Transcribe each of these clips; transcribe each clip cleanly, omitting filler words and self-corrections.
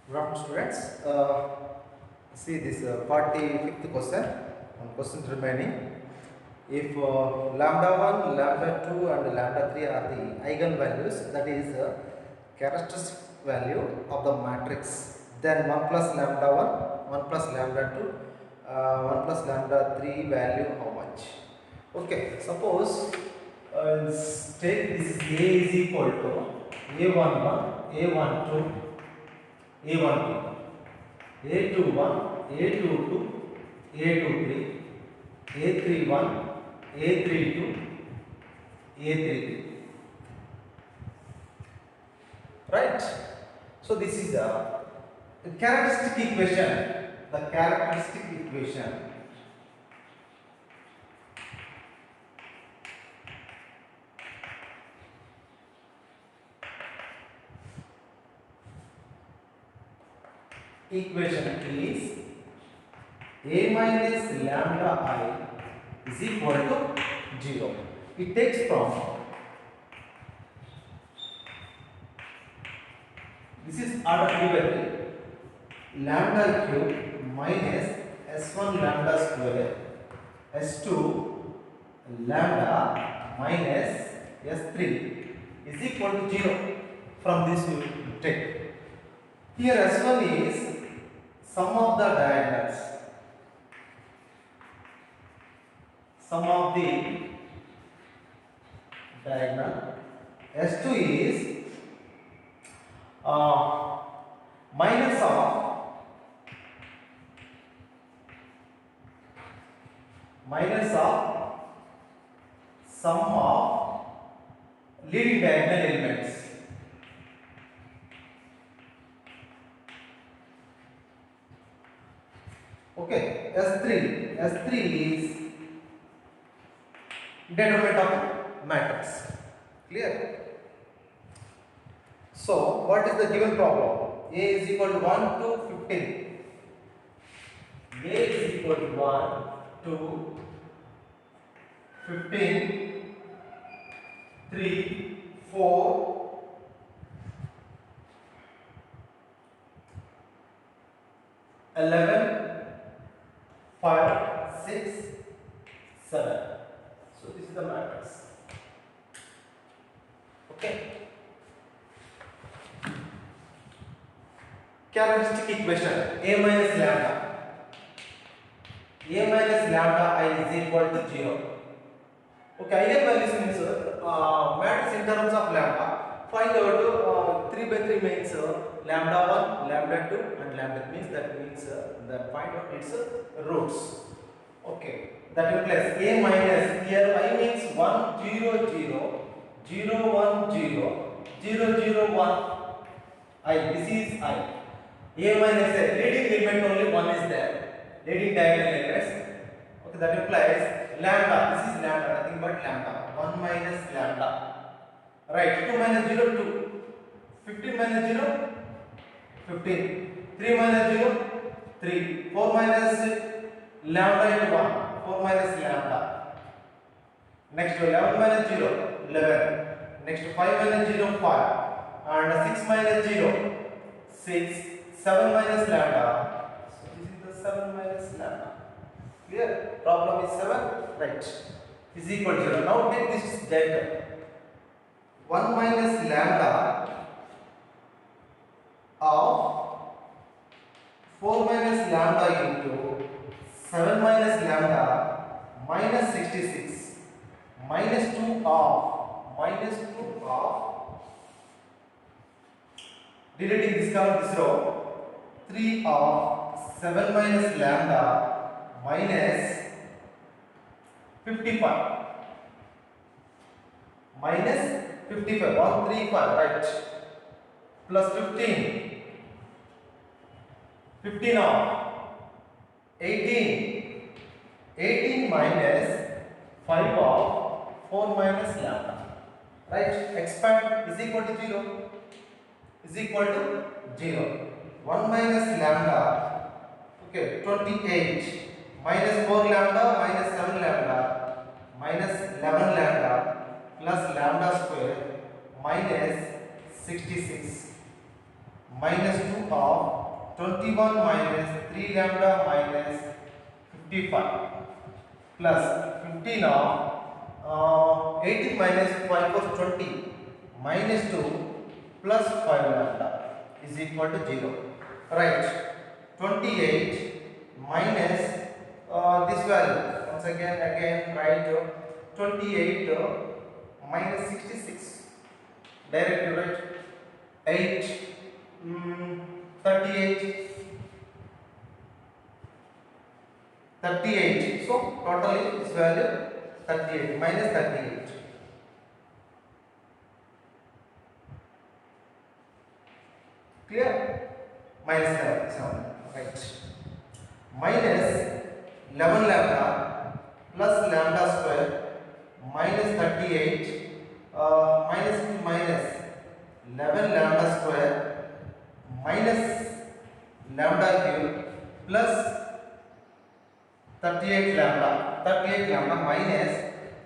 Good afternoon, students. See this 45th question. One question remaining. If lambda 1, lambda 2 and lambda 3 are the eigenvalues, that is characteristic value of the matrix, then 1 plus lambda 1, 1 plus lambda 2, 1 plus lambda 3 value how much? Okay, suppose take this A is equal to A11, A12, A12, A21, A22, A23, A31, A32, A33. Right? So this is the characteristic equation. The characteristic equation. Equation is A minus lambda I is equal to 0. It takes from this is order 3 by 3 lambda cube minus s1 lambda square s2 lambda minus s3 is equal to 0. From this you take. Here s1 is sum of the diagonals. Sum of the diagonal. S2 is minus of sum of leading diagonal elements. Okay, S3 is determinant of matrix. Clear? So, what is the given problem? A is equal to 1 to 15. A is equal to 1 to 15, 3, 4, 11, 5, 6, 7. So, this is the matrix. Okay. Characteristic equation A minus lambda I is equal to 0. Okay, eigenvalues means matrix in terms of lambda. Find out 3 by 3 means lambda 1, lambda 2 and lambda means that find out its roots. Okay, that implies A minus, here I means 1 0 0 0 1 0 0 0 1 I, this is I. A minus A, leading element only one is there. Leading diagonal elements. Okay, that implies lambda. This is lambda, nothing but lambda. 1 minus lambda. Right, 2 minus 0, 2. 15 minus 0, 15. 3 minus 0, 3. 4 minus lambda into 1. 4 minus lambda. Next 11 minus 0, 11. Next 5 minus 0, 5. And 6 minus 0, 6. 7 minus lambda. So this is the 7 minus lambda. Clear? Problem is 7. Right. Is equal to 0. Now take this delta. 1 minus lambda of 4 minus lambda into 7 minus lambda minus 66 minus 2 of deleting this column, this row, 3 of 7 minus lambda minus 55 minus 55 135, right, plus 15 of 18 minus 5 of 4 minus lambda, right. Expand is equal to 0 is equal to 0. 1 minus lambda, okay, 28 minus 4 lambda minus 7 lambda minus 11 lambda plus lambda square minus 66 minus 2 of 21 minus 3 lambda minus 55 plus 15 of 18 minus 5 for 20 minus 2 plus 5 lambda is equal to 0. Right. 28 minus this value. Once again write 28 minus 66. Direct you write 8 38 38. So totally this value 38 minus 38. Clear? Minus 7. Right. Minus 11 lambda plus lambda square minus 38 minus 11 lambda square minus lambda cube plus 38 lambda minus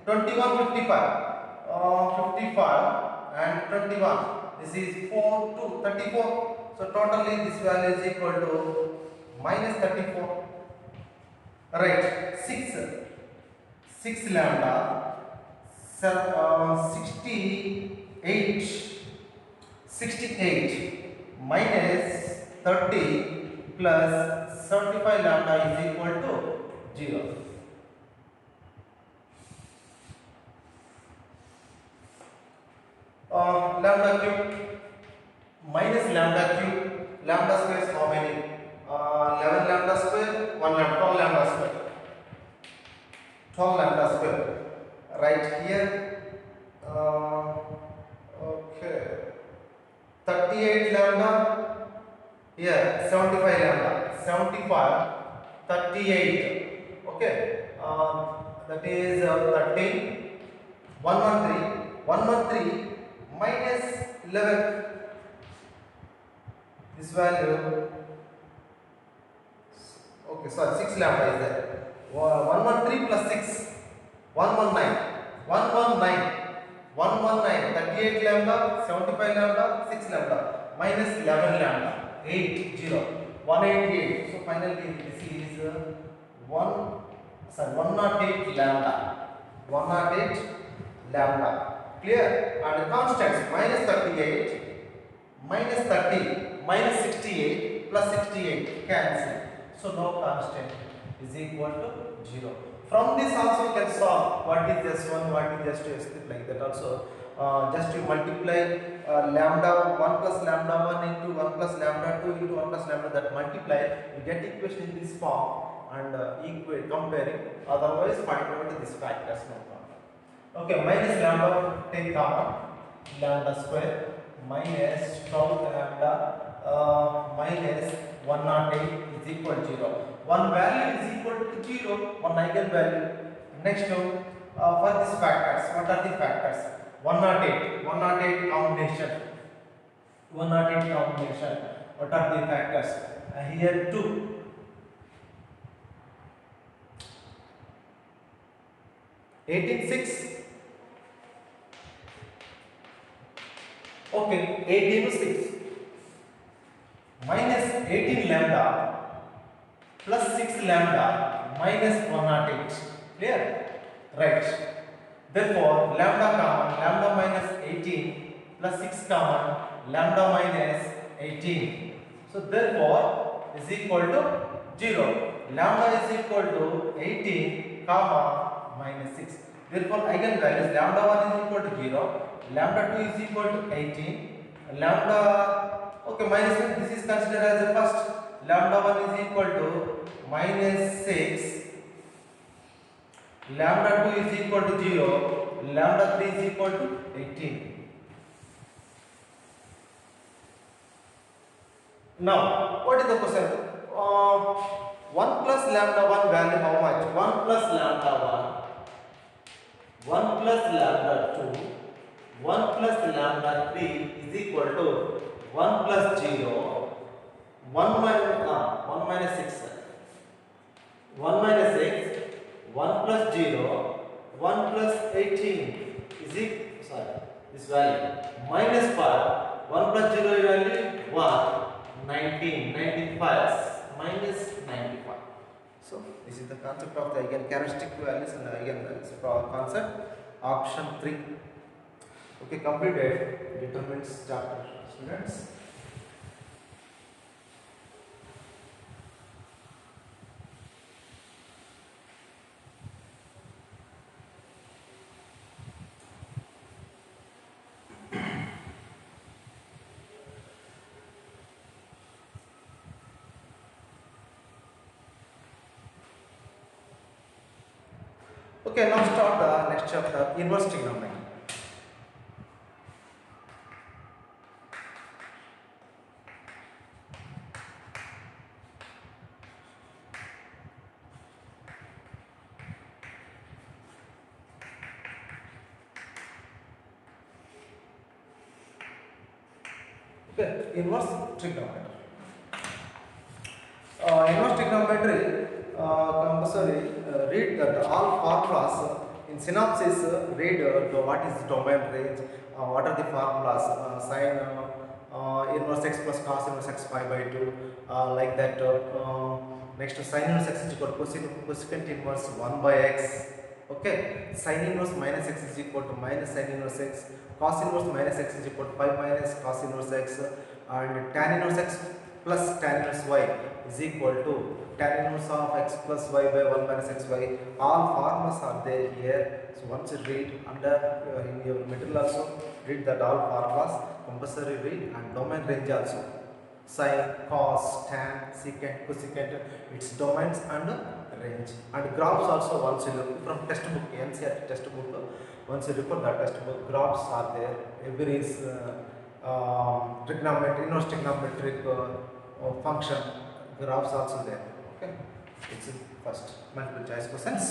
21 55 and 21. This is 4 to 34. So totally this value is equal to minus 34. Right. 6 lambda 68 minus 30 plus 75 lambda is equal to 0. Lambda cube minus lambda cube. Lambda square is how many? 11 lambda square, 1 lambda, 12 lambda square. 12 lambda square. Right here. Okay. 38 lambda. Here 75 lambda. 75, 38. Okay. That is 13. 113 minus 11. This value, okay, sorry, 6 lambda is there. 113 plus 6, 119, 38 lambda, 75 lambda, 6 lambda, minus 11 lambda, 188. So finally this is 108 lambda, 108 lambda. Clear? And constants minus 38, minus 30, minus 68, plus 68 cancel. So no constant is equal to 0. From this also you can solve what is S1, what is S2, S3 like that also. Just you multiply lambda 1 plus lambda 1 into 1 plus lambda 2 into 1 plus lambda, that multiply, you get equation in this form and equate, comparing. Otherwise find out this factors, no problem. Okay, minus lambda, take common, lambda square minus 12 lambda minus 108 is equal to 0. One value is equal to 0, one eigenvalue. Next, for these factors, what are the factors? 108 combination. 108 combination. What are the factors? Here 2. Eighteen 6. Okay, 18 6. Minus 18 lambda plus 6 lambda minus 108. Clear? Right. Therefore, lambda common, lambda minus 18 plus 6 common, lambda minus 18. So therefore is equal to 0. Lambda is equal to 18 comma minus 6. Therefore eigenvalues, lambda 1 is equal to 0, lambda 2 is equal to 18, lambda, okay, minus 6, this is considered as the first. Lambda 1 is equal to minus 6, lambda 2 is equal to 0, lambda 3 is equal to 18. Now, what is the question? 1 plus lambda 1 value how much? 1 plus lambda 1, 1 plus lambda 2, 1 plus lambda 3 is equal to 1 plus 0, 1 minus 6, 1 minus 6, 1 plus 0, 1 plus 18 is equal, sorry, this value, minus 5, 1 plus 0 value 1, 19 files minus 95. So this is the concept of the characteristic values and eigenvalues concept. Option 3. Okay, completed. Determines chapter, students. Okay, now start the next chapter, inverse trigonometry. Okay, inverse trigonometry. Inverse trigonometry compulsory read that all formulas in synopsis read what is domain range, what are the formulas, sine inverse x plus cos inverse x pi by 2, like that. Next sine inverse x is equal to cosecant inverse 1 by x. Okay, sine inverse minus x is equal to minus sine inverse x, cos inverse minus x is equal to 5 minus cos inverse x, and tan inverse x plus tan inverse y is equal to tan inverse of x plus y by 1 minus xy. All formulas are there here. So once you read under in your material also, read that all formulas, compulsory read, and domain range also. Sine, cos, tan, secant, cosecant, its domains and range. And graphs also once you look from textbook, NCERT textbook, once you refer that textbook, graphs are there. Every is trigonometry, inverse trigonometric function, graphs also there. Okay, it's first multiple choice questions.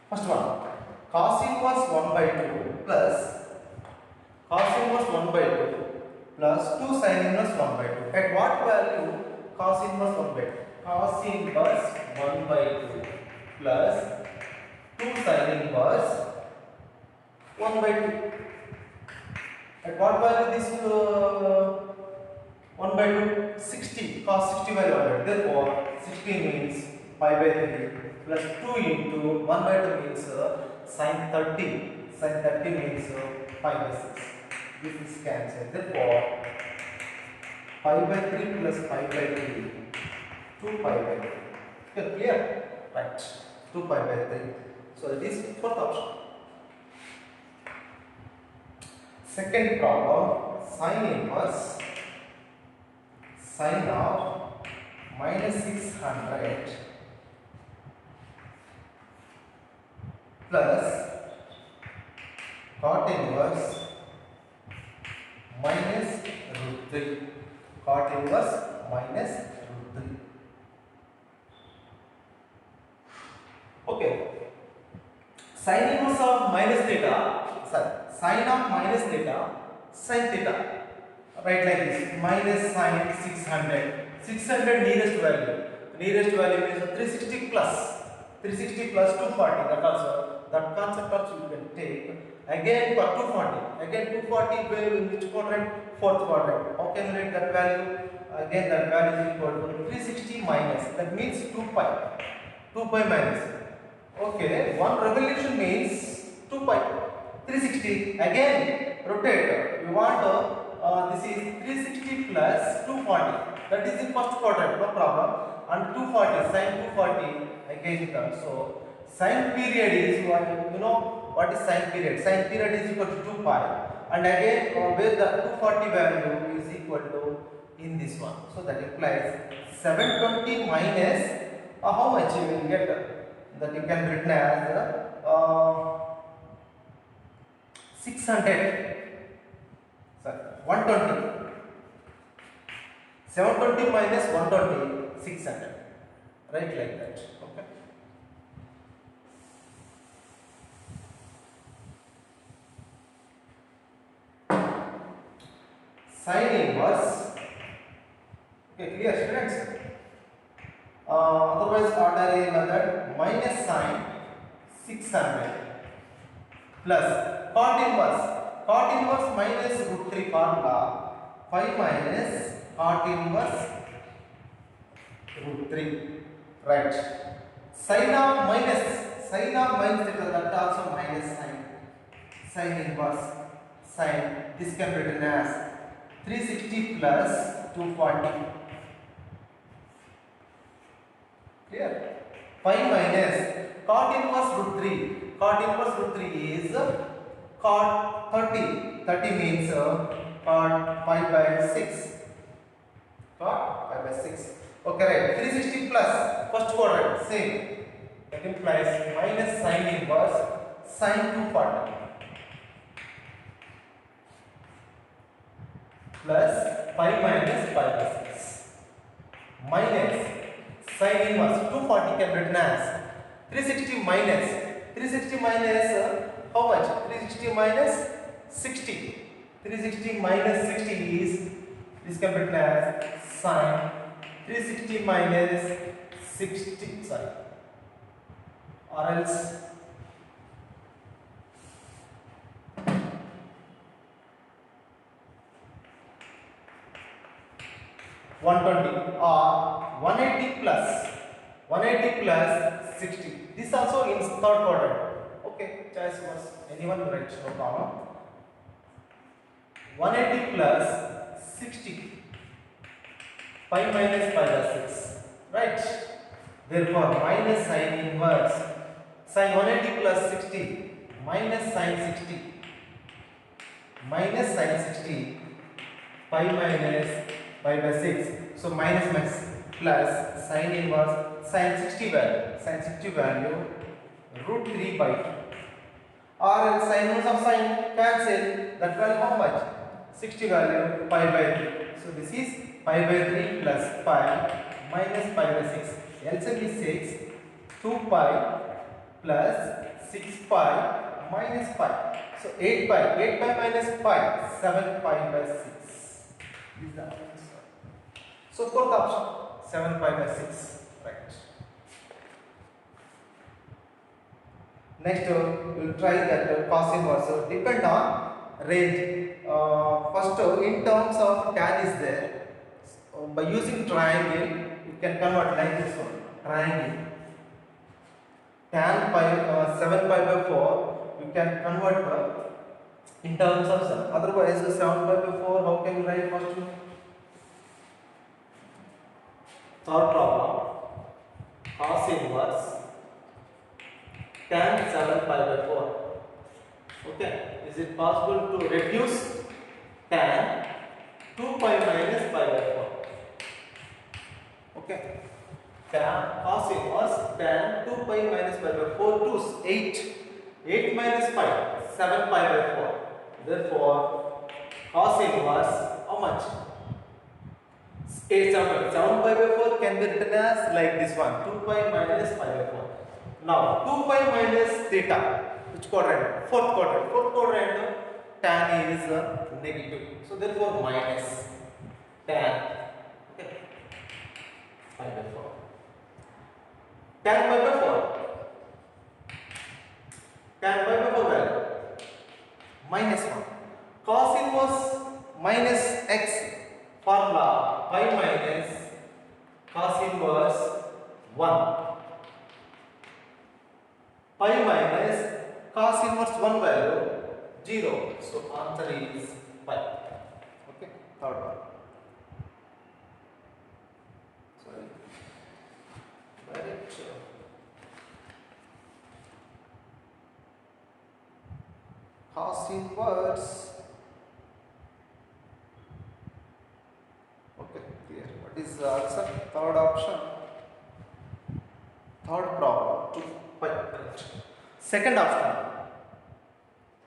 First one, cos inverse 1 by 2 plus cos inverse 1 by 2 plus 2 sin inverse 1 by 2. At what value cos inverse 1 by 2? Cos inverse 1 by 2 plus 2 sin inverse 1 by 2. At what value this 1 by 2? 60. Cos 60 by 1 by 2. Therefore, 60 means pi by 3 plus 2 into 1 by 2 means sin 30. Sin 30 means pi by 6. This is cancelled. Therefore, pi by 3 plus pi by 3, 2 pi by 3. Okay, clear? Right. 2 pi by 3. So, it is fourth option. Second problem, sin inverse sine of minus 600 plus cot inverse minus root 3. Cot inverse minus root 3. Okay. Sin inverse of minus theta, sorry, sin of minus theta, sin theta. Write like this, minus sine 600. 600 nearest value. Nearest value means 360 plus. 360 plus 240. That also, that concept also you can take. Again for 240. Again 240 where in which quadrant? Fourth quadrant. How can you write that value? Again that value is equal to 360 minus. That means 2 pi. 2 pi minus. Okay, one revolution means 2 pi. 360. Again rotate. You want this is 360 plus 240. That is in first quadrant, no problem. And 240, sin 240 again comes. So sin period is what you know. What is sin period? Sin period is equal to 2 pi. And again, where the 240 value is equal to in this one. So that implies 720 minus how much you will get? That you can written as 600. 120. 720 minus 120, 600. Right like that. Okay. Sin inverse. Okay, clear students? Otherwise ordinary method, minus sine 600 plus cot inverse. Cot inverse minus root 3 formula. 5 minus cot inverse root 3. Right. Sine of minus theta, that also minus sine. Sine inverse. Sine. This can be written as 360 plus 240. Clear? 5 minus cot inverse root 3. Cot inverse root 3 is cot 30. 30 means cot 5 by 6. Cot 5 by 6. Okay, right. 360 plus first quadrant, same. That implies minus sine inverse sine 240 plus 5 minus 5 by 6 minus sine inverse 240 can be written as 360 minus how much? 360 minus 60. 360 minus 60 is, this can be written as sine 360 minus 60, sorry, or else 120 or 180 plus 60. This also in third quadrant. Okay, choice was anyone right, no problem. 180 plus 60. 5 minus 5 is 6. Right. Therefore, minus sine inverse sine 180 plus 60 minus sine 60 minus sine 60 5 minus 5 by 6. So minus plus sine inverse sine 60 value root 3 by 2. Or sine inverse of sine cancel, that value how much? 60 value 5 by 3. So this is 5 by 3 plus 5 minus 5 by 6. LCM is 6. 2 pi plus 6 pi minus 5. So 8 pi. 8 pi minus 5. 7 pi by 6. This is the answer. So fourth option 7 pi by 6. Right. Next we will try that cos inverse. Depend on range. First in terms of tan is there. By using triangle you can convert like this one. Triangle. Tan pi 7 pi by 4 you can convert in terms of sum. Otherwise 7 pi by 4 how can you write first one? Third problem, cos inverse tan 7 pi by 4. Okay, is it possible to reduce tan 2 pi minus pi by 4? Okay, tan cos inverse tan 2 pi minus pi by 4 to 8. 8 minus pi 7 pi by 4. Therefore, cos inverse how much? 8 7 pi by 4 can be written as like this one, 2 pi minus pi by 4. Now 2 pi minus theta, which quadrant? Fourth quadrant. Fourth quadrant tan is negative. So therefore minus tan, okay, pi by 4. Tan pi by 4. Tan pi by 4 value minus 1. Cos inverse minus x formula pi minus cos inverse 1. Pi minus cos inverse 1 value 0. So answer is pi. Okay, third one. Sorry. Where it? Cos inverse. Okay, clear. What is the answer? Third option. Third problem. 2 pi. Second option.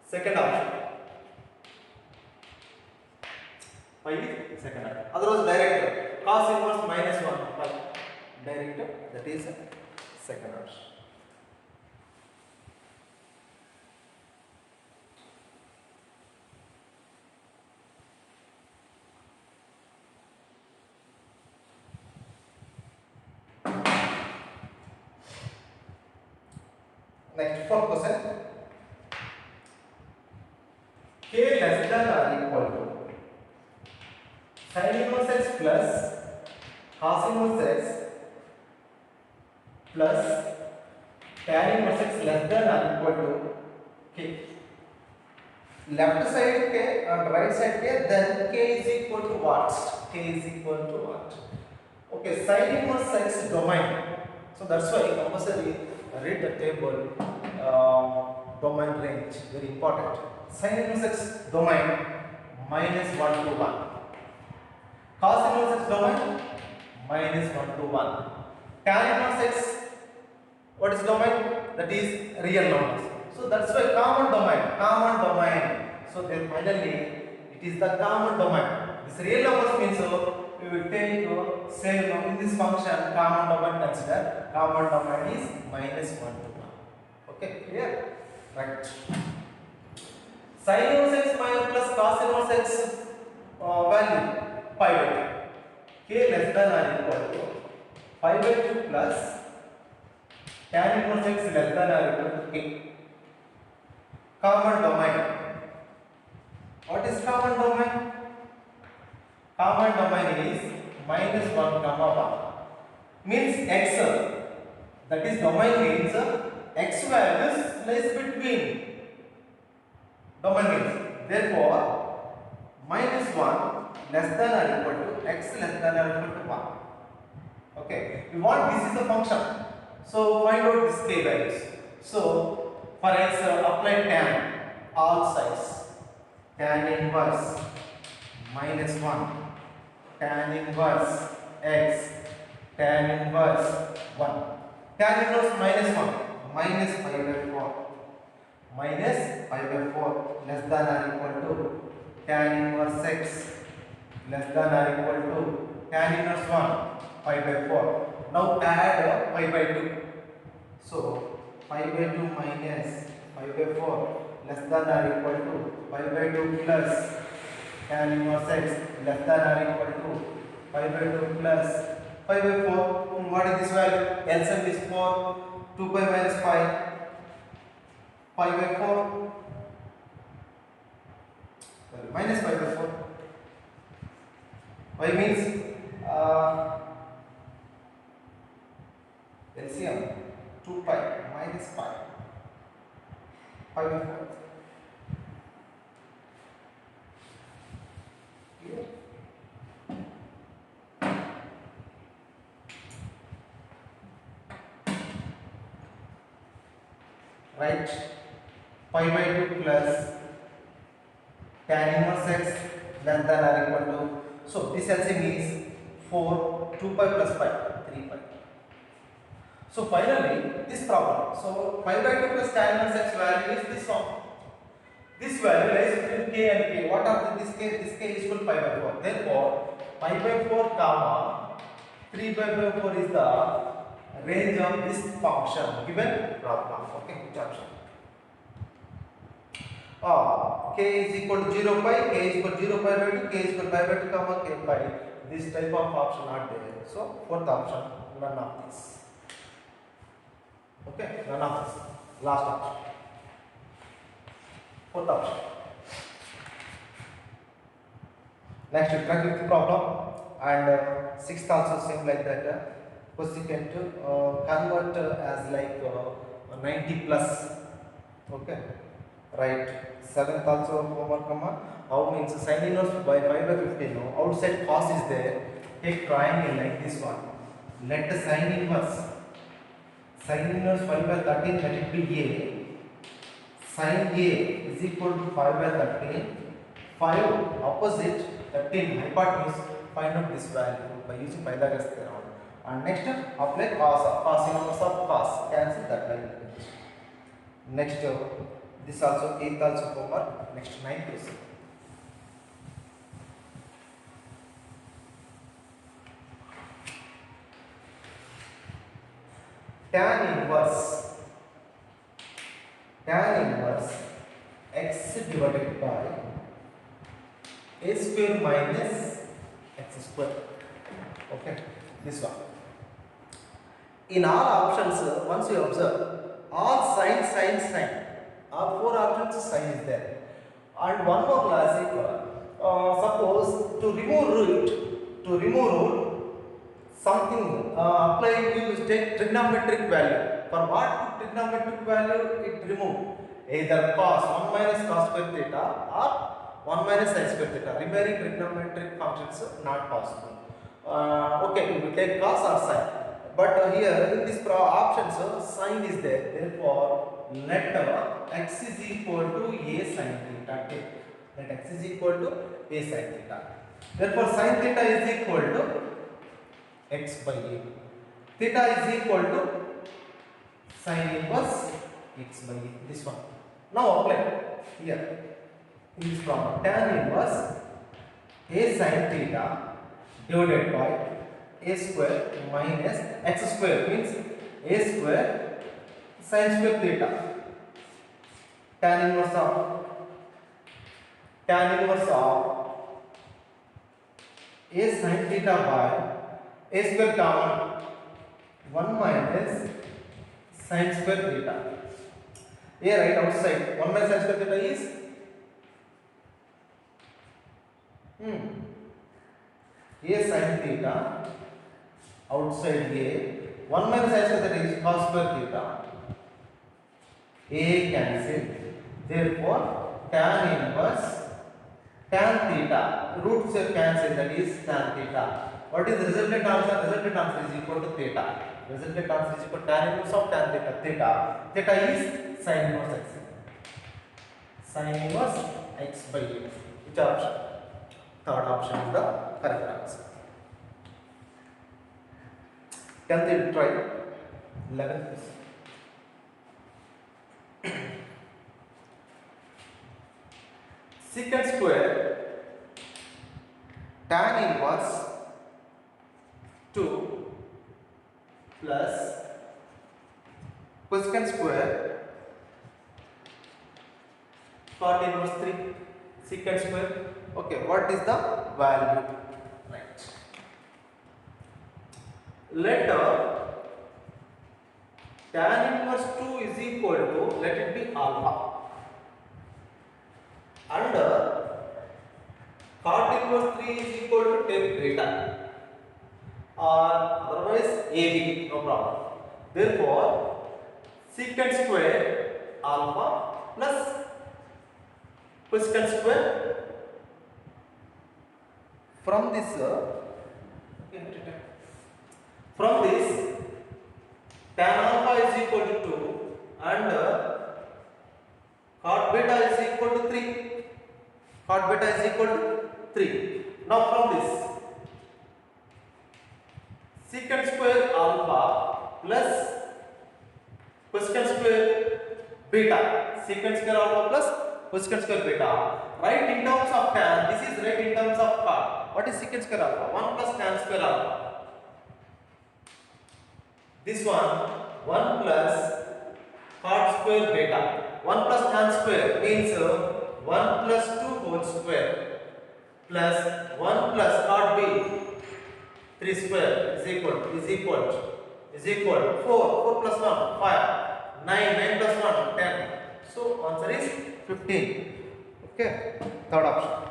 Second option. Pi is second option. Otherwise direct. Cos inverse minus 1 pi. Direct. That is second option. Next, fourth question. K less than or equal to sin inverse x plus cos inverse x plus tan inverse x less than or equal to k. Left side k and right side k, then k is equal to what? K is equal to what? Okay, sin inverse x domain. So that's why compulsory read the table, domain range, very important. Sin inverse x domain minus 1 to 1. Cos inverse x domain minus 1 to 1. Tan inverse x, what is domain? That is real numbers. So that's why common domain, common domain. So then finally it is the common domain. This real numbers means we will take same in this function common domain consider. Common domain is minus 1 to 1. Okay, clear? Right. Sin inverse x minus plus cos inverse x value 5/2. K less than or equal to 5/2 plus tan inverse x less than or equal to k. Common domain. What is common domain? Common domain is minus 1 comma 1. Means x. That is domain means x values lies between. Domain means therefore minus 1 less than or equal to x less than or equal to 1. Okay, we want this is a function. So find out this k values. So for x apply tan all sides. Tan inverse minus 1. Tan inverse x. Tan inverse 1. Tan inverse minus 1. Minus 5/4. Minus 5/4 less than or equal to tan inverse x less than or equal to tan inverse 1 5/4. Now add 5/2. So 5/2 minus 5/4 less than or equal to 5/2 plus tan inverse x less than or equal to 5/2 plus 5/4. What is this value? LCM is 4. 2 pi minus 5. 5/4 minus 5/4. Y means LCM 2 pi minus 5. 5/4. Clear? Right. 5/2 plus tan inverse x less than or equal to. So this LCM is 4. 2 pi plus 5 3 pi. So finally this problem. So 5/2 plus tan inverse x value is this one. This value lies between k and k. What are this k? This k is equal to 5/4. Therefore 5/4 comma 3/4 is the range of this function given problem. Okay, which option? K is equal to 0 pi, k is equal to 0 pi by 2, k is equal to pi by 2 comma k pi. This type of option not there. So fourth option, none of this. Okay, none of this. Last option. Fourth option. Next, we try with the problem, and sixth also same like that. Cosecant convert as like 90 plus. Okay, right. Seventh also homework comma. How means sin inverse by 5/15. No, outside cos is there. Take triangle like this one. Let the sin inverse 5/13 let it be a. Sin a is equal to 5/13. 5 opposite 13 hypotenuse. Find out this value by using Pythagoras theorem. And next apply cos inverse of cos. Cancel that value. Next this also 8th also homework. Next 9th question. Tan inverse x divided by a square minus x square. Okay, this one. In all options, once you observe, all sin. All 4 options sin is there. And one more classic. Suppose to to remove root, something applying you take trigonometric value. For what trigonometric value it remove? Either cos 1 minus cos square theta or 1 minus sin square theta. Remaining trigonometric functions not possible. Okay, we will take cos or sin. But here in this options sin is there. Therefore, let x is equal to a sin theta. Let x is equal to a sin theta. Therefore, sin theta is equal to x by a. Theta is equal to sin inverse x by a. This one. Now apply here. In this problem, tan inverse a sin theta divided by a square minus x square means a square sin square theta. Tan inverse of a sin theta by a square common 1 minus sin square theta. A right outside 1 minus sin square theta is a sin theta outside a 1 minus sin square theta is cos square theta. A cancel. Therefore, tan inverse tan theta roots are cancelled, that is tan theta. What is the resultant answer? Resultant answer is equal to theta. Resultant answer is equal to tan inverse of tan theta. Theta is sin inverse x. Sin inverse x by a. Which option? Third option is the correct answer. 10th you try. 11th. Secant square tan inverse 2 plus cosecant square cot inverse 3 secant square. Okay, what is the value? Right. Let tan inverse 2 is equal to, let it be alpha, and cot inverse 3 is equal to take greater, or otherwise AB, no problem. Therefore, secant square alpha plus cosecant square. From this tan alpha is equal to 2 and cot beta is equal to 3. Cot beta is equal to 3. Now from this secant square alpha plus cosecant square beta, secant square alpha plus cosecant square beta. Write in terms of tan. This is right in terms of cot. What is secant square alpha? 1 plus tan square alpha. This one 1 plus cot square beta. 1 plus tan square means 1 plus 2 whole square plus 1 plus cot b 3 square is equal 4. 4 plus 1 5. 9 plus 1 10. So answer is 15. Okay, third option.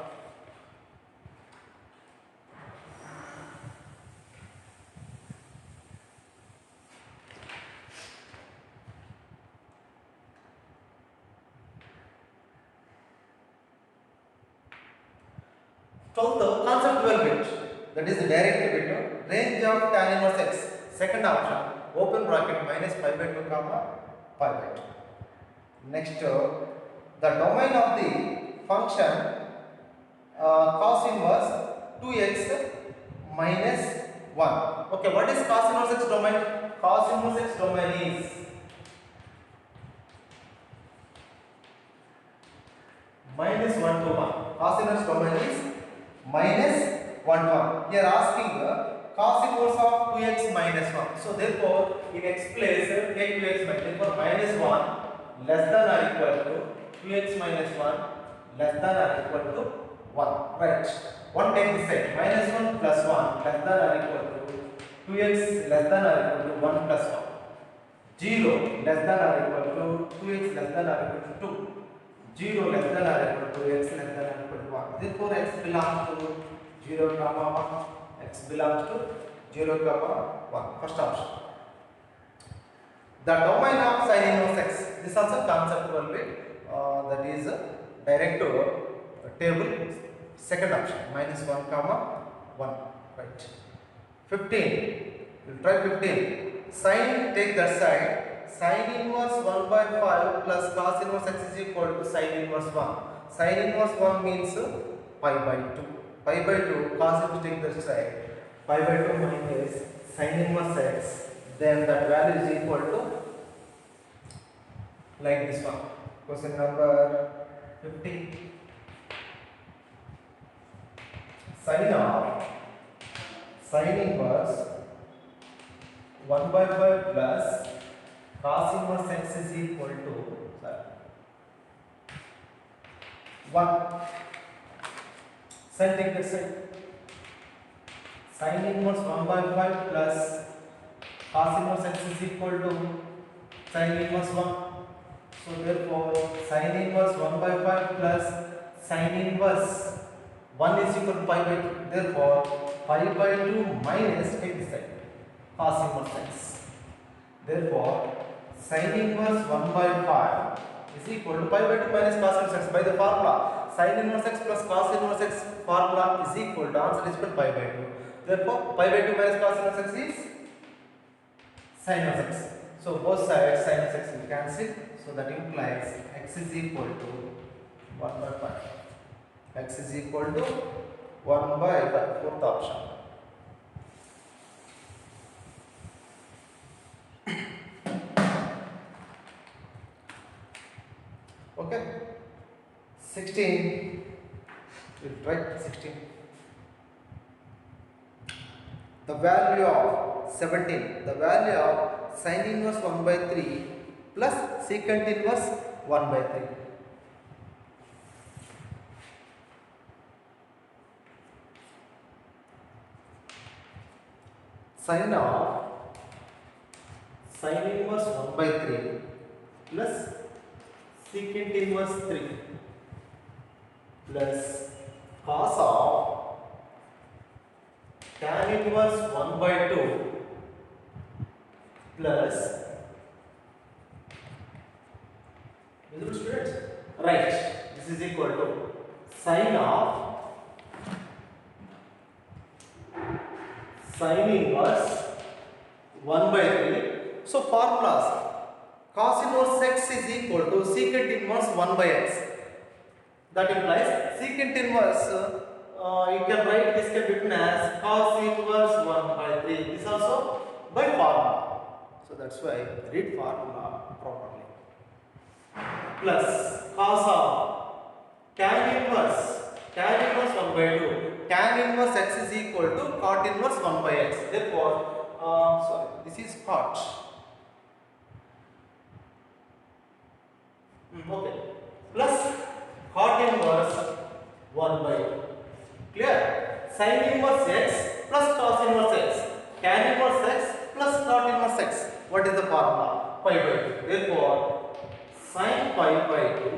Twelfth, conceptual bit, that is the direct bit, range of tan inverse x. Second option, open bracket minus pi by 2 comma pi by 2. Next, the domain of the function cos inverse 2x minus 1. Okay, what is cos inverse x domain? Cos inverse x domain is minus 1 to 1. Cos inverse domain is minus 1 to 1. Here asking cos inverse of 2x minus 1. So therefore, in x place take 2x minus. Therefore, minus 1 less than or equal to 2x minus 1 less than or equal to 1. Right. 1 take this side. Minus 1 plus 1 less than or equal to 2x less than or equal to 1 plus 1. 0 less than or equal to 2x less than or equal to 2. 0 less than or equal to x less than or equal to 1. Therefore, x belongs to 0 comma 1, x belongs to 0 comma 1. First option. The domain of sin inverse x. This also conceptual bit. That is direct table. Second option, minus 1 comma 1. Right. 15. We'll try 15. Sin, take that side. Sin inverse 1 by 5 plus cos inverse x is equal to sin inverse 1. Sin inverse 1 means pi by 2. Pi by 2, cos inverse take that side. Pi by 2 minus sin inverse x. Then that value is equal to like this one. Question number 15. Sin of sin inverse 1 by 5 plus cos inverse x is equal to 1. Sin, take the side. Sin inverse 1 by 5 plus cos inverse x is equal to sin inverse 1. So therefore sin inverse 1 by 5 plus sin inverse 1 is equal to pi by 2. Therefore pi by 2 minus, take this side, cos inverse x. Therefore sin inverse 1 by 5 is equal to pi by 2 minus cos inverse x. By the formula, sin inverse x plus cos inverse x formula is equal to, answer is equal to pi by 2. Therefore pi by 2 minus cos inverse x is sin inverse x. So both sides sin inverse x will cancel. So that implies x is equal to 1 by 5. X is equal to 1 by 5. Fourth option. Okay. 16. We'll try 16. The value of 17. The value of sin inverse 1 by 3 plus secant inverse 1 by 3. Sin of sin inverse 1 by 3 plus secant inverse 3 plus cos of tan inverse 1 by 2 plus, students, right, this is equal to sin of sin inverse 1 by 3. So formulas, cos inverse x is equal to secant inverse 1 by x. That implies secant inverse, you can write this can be written as cos inverse 1 by 3. This also by formula. So that's why read formula properly. Plus cos of tan inverse 1 by 2. Tan inverse x is equal to cot inverse 1 by x. Therefore, this is cot. Okay. Plus cot inverse 1 by 2. Clear? Sin inverse x plus cos inverse x. Tan inverse x plus cot inverse x. What is the formula? Pi by 2. Therefore, sin pi by 2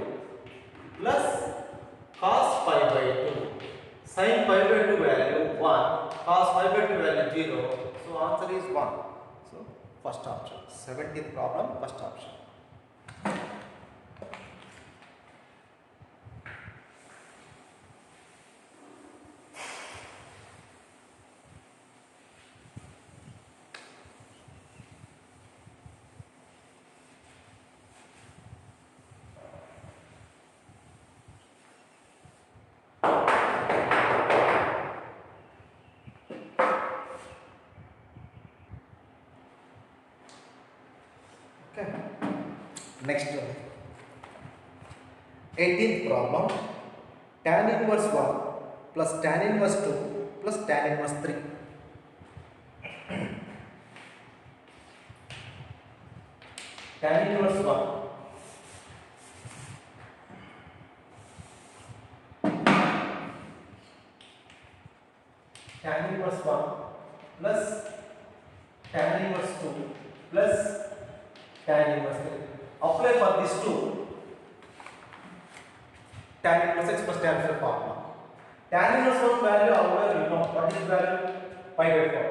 plus cos pi by 2. Sin pi by 2 value 1, cos pi by 2 value 0. So answer is 1. So first option. 17th problem, first option. Okay. Next one. 18th problem. Tan inverse 1 plus tan inverse 2 plus tan inverse 3. Tan inverse 1 tan inverse 1 plus tan inverse 2 plus tan inverse 3. Apply for these two tan inverse x plus tan inverse formula. Tan inverse 1 value, however, you know what is value? Pi by 4.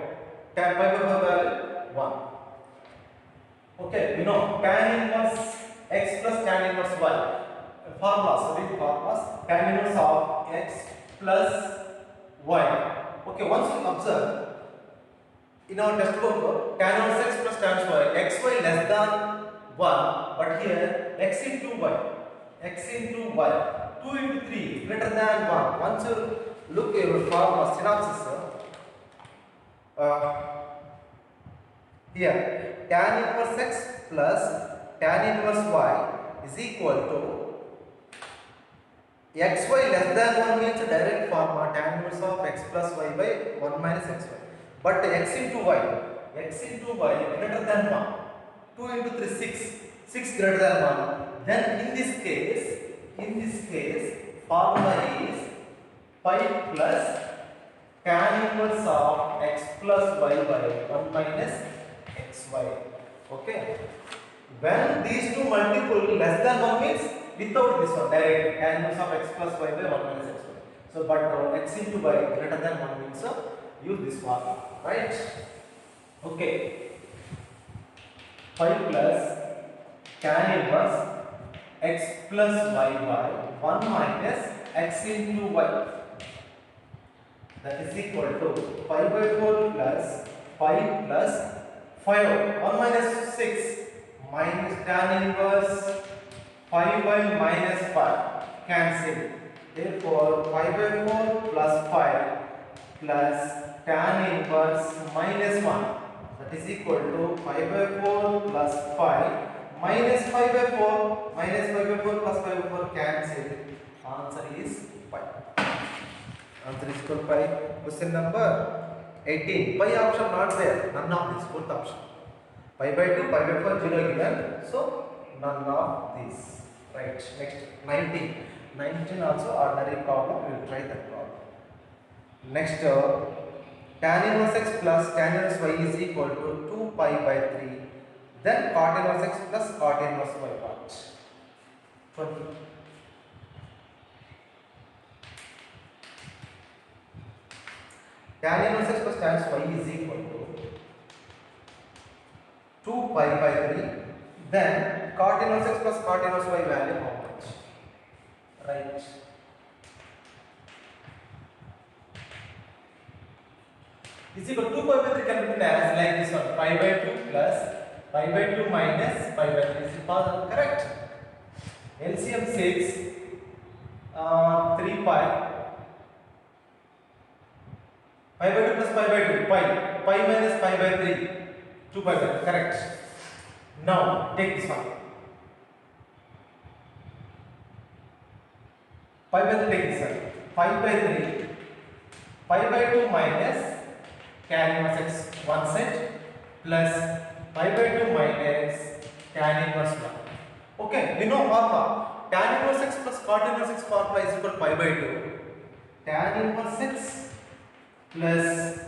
Tan pi by 4 value 1. Okay, you know tan inverse x plus tan inverse y. Formulas, formulas. Tan inverse of x plus y. Okay, once you observe in our textbook, tan inverse x plus tan inverse y, xy less than 1, but here x into y, 2 into 3 greater than 1. Once you look at your formula synopsis, uh, here tan inverse x plus tan inverse y is equal to xy less than 1 means direct formula tan inverse of x plus y by 1 minus xy. But x into y greater than 1. 2 into 3 6 greater than 1. Then in this case formula is pi plus tan inverse of x plus y by 1 minus xy. Okay. When these two multiple less than 1 means without this one direct tan inverse of x plus y by 1 minus xy. So but x into y greater than 1 means use this formula, right? Okay. Pi plus tan inverse x plus y by 1 minus x into y, that is equal to pi by 4 plus pi plus 5 1 minus 6 minus tan inverse 5 by minus 5 cancel. Therefore pi by 4 plus 5 plus tan inverse minus 1, that is equal to pi by 4 plus 5 minus 5 by 4 plus 5 by 4 cancel. Answer is pi. Answer is equal to pi. Question number 18. Pi option not there. None of this. Fourth option. Pi by 2, pi by 4, 0 given. So none of these. Right. Next 19. 19 also ordinary problem. We will try that problem. Next tan inverse x plus tan inverse y is equal to 2 pi by 3. Then cot inverse x plus cot inverse y part. 20. Tan inverse x plus tan inverse y is equal to 2 pi by 3. Then cot inverse x plus cot inverse y value how much? Right. Is equal to 2 pi by 3 can be written as like this one, pi by 2 plus pi by 2 minus pi by 3. Is it possible? Correct. LCM 6 3 pi by 2 plus pi by 2 pi minus pi by 3 2 pi by 3. Correct. Now take this one. Pi by 3 take this one. Pi by 3 pi by 2 minus tan inverse x one set plus pi by 2 minus tan inverse 1. Okay, we know formula. Tan inverse x plus cot inverse x formula is equal to pi by 2. Tan inverse x plus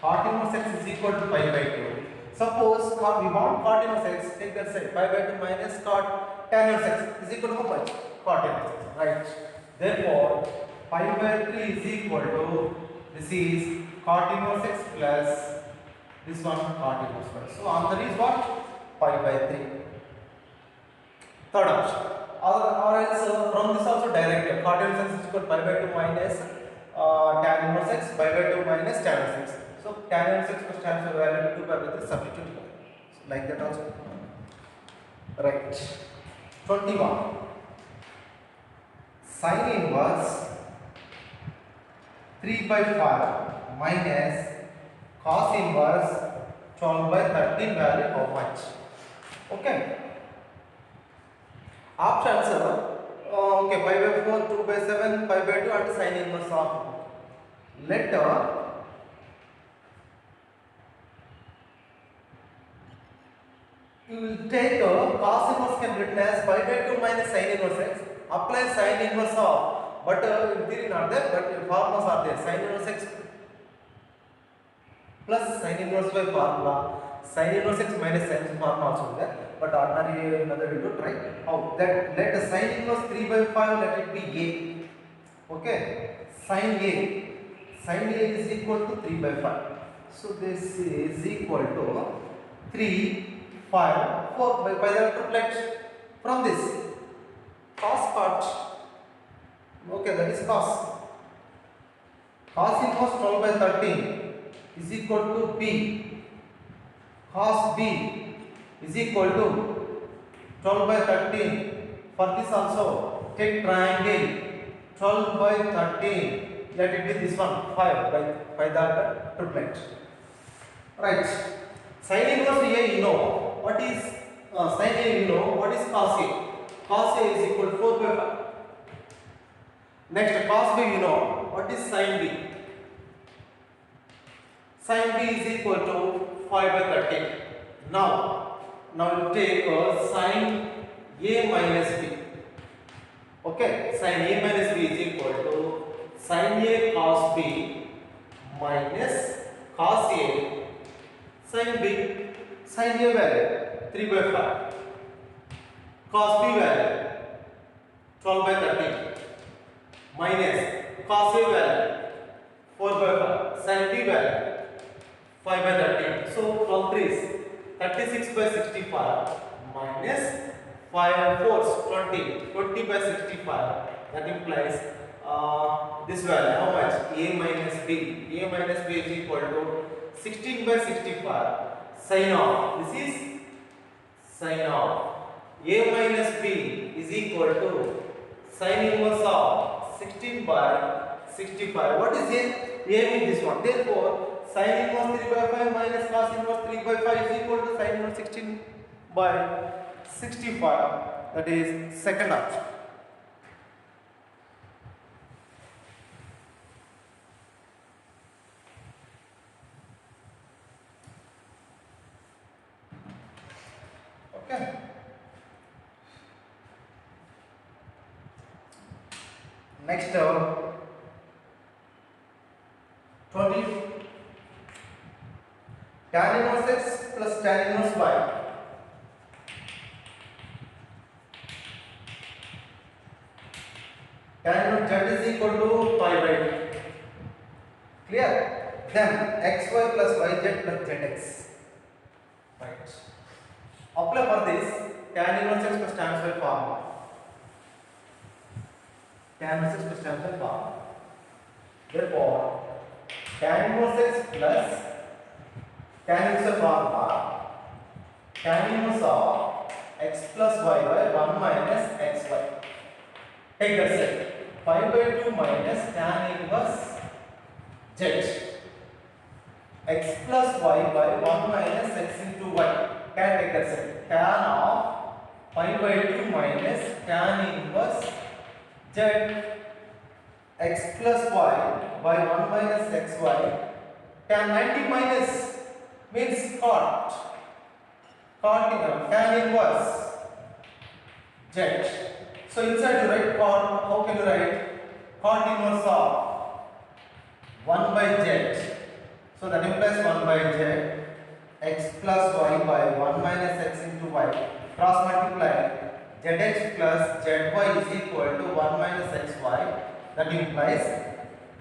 cot inverse x is equal to pi by 2. Suppose we want cot inverse x, take that side. Pi by 2 minus cot tan inverse x is equal to how much? Cot inverse x, right? Therefore, pi by 3 is equal to, this is cot inverse x plus this one cot inverse y. So answer is what? Pi by 3. Third option. Or else from this also direct. Cot inverse x is equal to pi by 2 minus tan inverse x, pi by 2 minus tan inverse x. So tan inverse x plus tan inverse value 2 pi by 3 substitute. So like that also. Right. 21. Sin inverse 3 by 5 minus cos inverse 12 by 13 value how much? Okay. Options okay, pi by 4, 2 by 7, pi by 2 and sin inverse of. Let you will take cos inverse can be written as pi by 2 minus sin inverse x. Apply sin inverse of, but in theory not there, but formulas are there. Sin inverse x plus sin inverse by formula, sin inverse x minus sin inverse formula also there, but ordinary another we will try. How that, let sin inverse 3 by 5 let it be a. Okay, sin A. Sin A is equal to 3 by 5. So this is equal to 3, 5, 4 by the triplet. From this, cos part. Okay, that is cos. Cos inverse 12 by 13 is equal to B. Cos B is equal to 12 by 13. For this also, take triangle 12 by 13. Let it be this one 5 by that triplet. Right. Sin inverse A, you know what is sin A, you know what is cos A. Cos A is equal to 4 by 5. Next, cos B, you know what is sin B. Sin B is equal to 5 by 13. Now you take sin A minus B. Okay, sin A minus B is equal to sin A cos B minus cos A sin B. Sin A value 3 by 5. Cos B value 12 by 13 minus cos A value 4 by 5. Sin B value 5 by 13. So 12 3 is 36 by 65 minus 5 4 20. 20 by 65. That implies this value. How much? A minus B. A minus B is equal to 16 by 65 sin of. This is sin of. A minus B is equal to sin inverse of 16 by 65. What is it? A is this one. Therefore, sin inverse 3 by 5 minus cos inverse 3 by 5 is equal to sin inverse 16 by 65. That is second option. Okay. Next, 20 tan inverse x plus tan inverse y. Tan inverse z is equal to pi by 2. Clear? Then xy plus yz plus zx. Right. Apply for this tan inverse x plus tan inverse y formula. Tan inverse x plus tan inverse y formula. Therefore, tan inverse x plus tan inverse formula, tan inverse of x plus y by 1 minus xy. Take that set. 5 by 2 minus tan inverse z. X plus y by 1 minus x into y. Can take that set. Tan of 5 by 2 minus tan inverse z. X plus y by 1 minus xy. Tan 90 minus means cot. Cot tan inverse z. So inside you write cot. How can you write? Cot inverse of 1 by z. So that implies 1 by z. X plus y by 1 minus x into y. Cross multiply. Zx plus zy is equal to 1 minus xy. That implies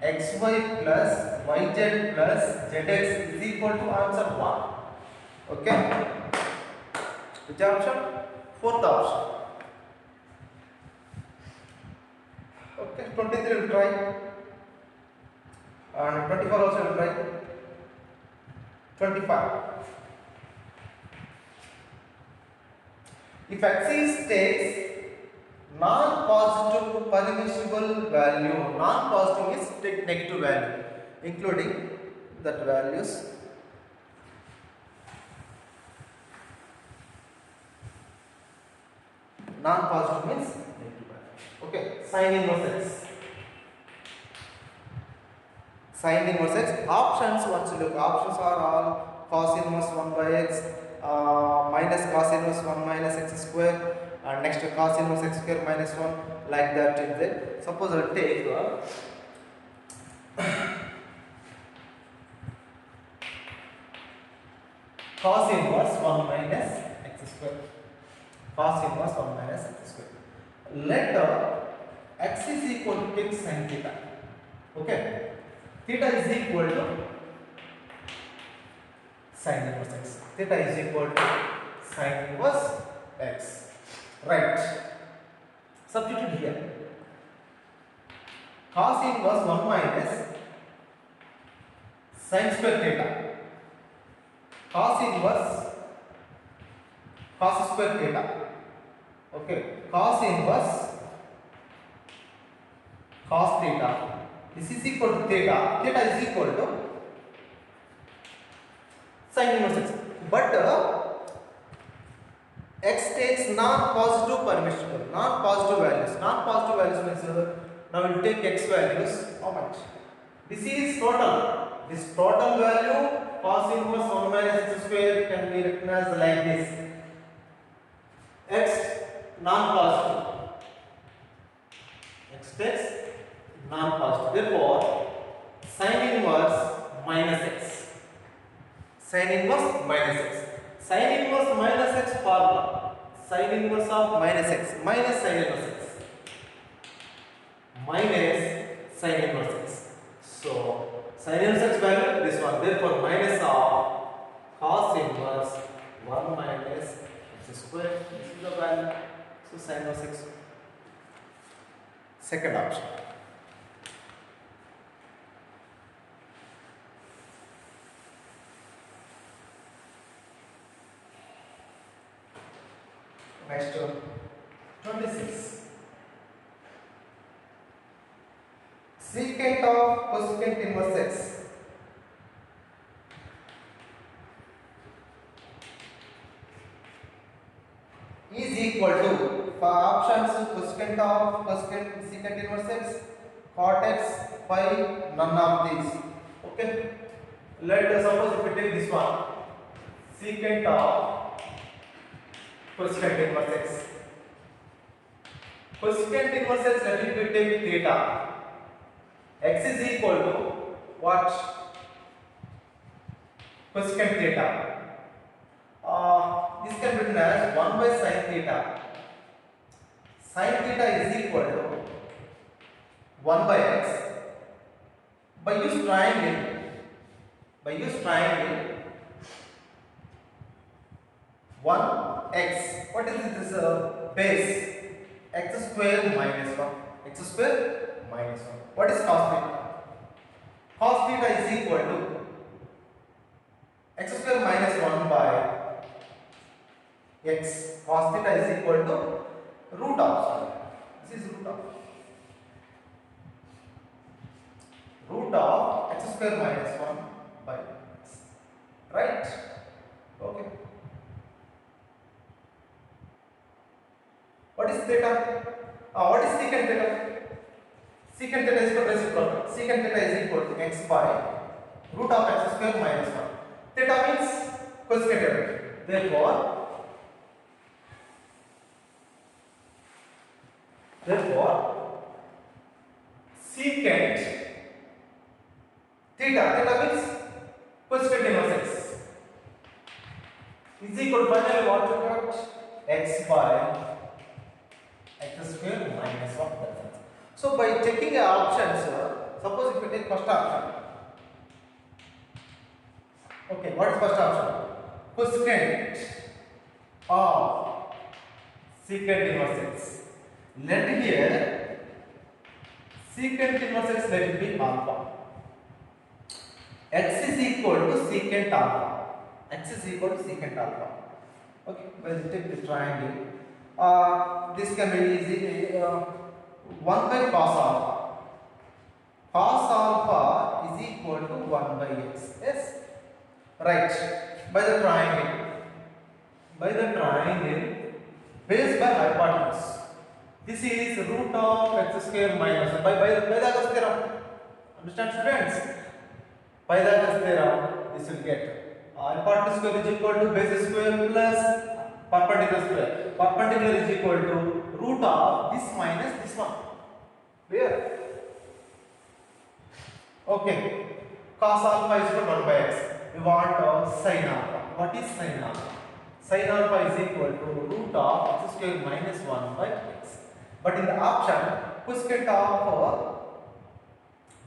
xy plus yz plus zx is equal to answer 1. Okay. Which option? Fourth option. Okay. 23 will try. And 24 also will try. 25. If axis takes non-positive permissible value, non-positive is take negative value, including that values. Non-positive means negative value. Okay, sin inverse x. Sin inverse x. Options, once you look, options are all cos inverse 1 by x, minus cos inverse 1 minus x square, and next cos inverse x square minus 1, like that is there. Suppose I take cos inverse 1 minus x square. Cos inverse 1 minus x square. Let x is equal to take sin theta. Okay, theta is equal to sin inverse x. Theta is equal to sin inverse x. Right. Substitute here. Cos inverse 1 minus sin square theta. Cos inverse cos square theta. Okay. Cos inverse cos theta. This is equal to theta. Theta is equal to sin inverse x. But x takes non-positive permission, non-positive values. Non-positive values means now we will take x values. How much? This is total. This total value cos inverse 1 minus x square can be written as like this. X non-positive. X takes non-positive. Therefore, sin inverse minus x. Sin inverse minus x. Sin inverse minus x formula. Sin inverse of minus x minus sin inverse x minus sin inverse x. So sin inverse x value this one. Therefore minus of cos inverse 1 minus x square. This is the value. So sin inverse x. Second option. Next one, 26. Secant of cosecant inverse x is equal to, for options, cosecant of cosecant secant inverse x, cot x, phi, none of these. Okay. Let us suppose if we take this one, secant of cosecant inverse x. Cosecant inverse x, let it be take theta. X is equal to what? Cosecant theta. This can be written as 1 by sin theta. Sin theta is equal to 1 by x. By use triangle, 1x. What is this base? X square minus 1. X square minus 1. What is cos theta? Cos theta is equal to x square minus 1 by x. Cos theta is equal to root of, this is root of x square minus 1 by x. Right? Okay. What is theta? What is secant theta? Secant theta is equal to reciprocal. Secant theta is equal to x by root of x square minus 1. Theta means cosecant theta. Therefore, secant theta means cosecant inverse x is equal to finally what you got? X by x square minus 1. So by checking the options, suppose if you take first option. Okay, what is first option? Cosecant of secant inverse x. Let here secant inverse x, let it be alpha. X is equal to secant alpha. Okay, let's take this triangle. This can be easy. 1 by cos alpha. Cos alpha is equal to 1 by x. Yes? Right. By the triangle. Base by hypotenuse. This is root of x square minus 1 by Pythagoras theorem. Understand, students? Pythagoras theorem. This will get hypotenuse square is equal to base square plus perpendicular square. Perpendicular is equal to root of this minus this one. Clear? Okay. Cos alpha is equal to 1 by x. We want sin alpha. What is sin alpha? Sin alpha is equal to root of x square minus 1 by x. But in the option, cosecant of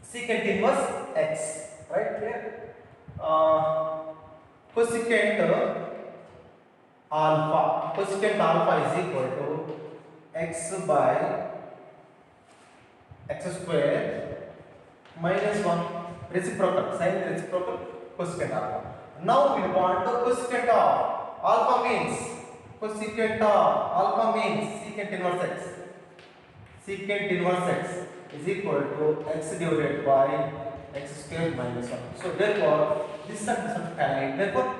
secant inverse x, right here. Cosecant alpha is equal to x by x square minus 1 reciprocal, sin reciprocal cosecant alpha. Now we want the cosecant of alpha means secant inverse x. Secant inverse x is equal to x divided by x square minus 1. So therefore this and this one can, therefore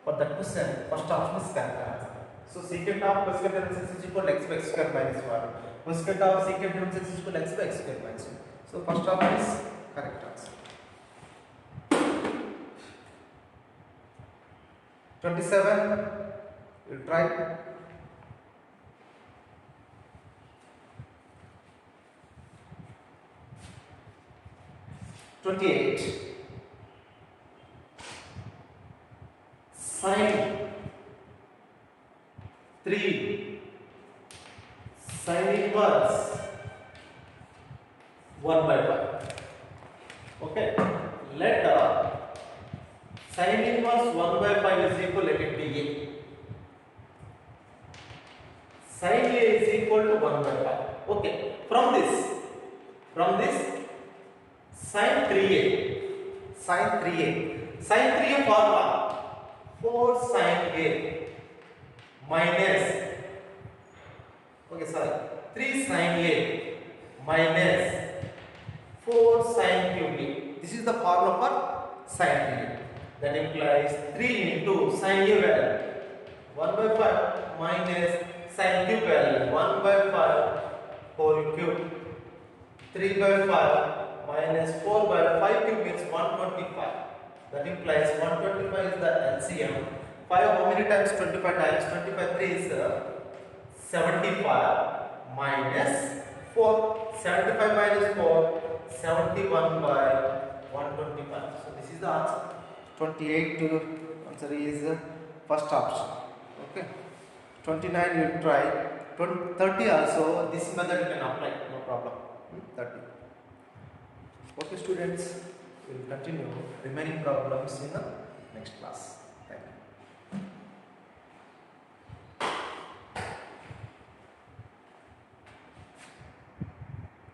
for that question first option is correct answer. So secant of cosecant inverse x is equal to x by x square minus 1. Cosecant of secant inverse x is equal to x by x square minus 1. So first option is correct answer. 27, we'll try. 28, sin 3 sin inverse 1 by 5. Okay, let sin inverse 1 by 5 is equal, let it be A. Sin A is equal to 1 by 5. Okay, from this sin 3A, sin 3A formula 4 sin A minus, okay sorry, 3 sin A minus 4 sin cube A. This is the formula for sin 3A. That implies 3 into sin A value 1 by 5 minus sin cube value 1 by 5 whole cube, 3 by 5 minus 4 by 5 cube means 125. That implies 125 is the LCM. 5 how many times? 25 times. 25 3 is 75 minus 4. 75 minus 4, 71 by 125. So this is the answer. 28 answer is first option. Okay. 29 you try. 30 also this method you can apply, no problem. 30. Okay students, we will continue remaining problems in the next class.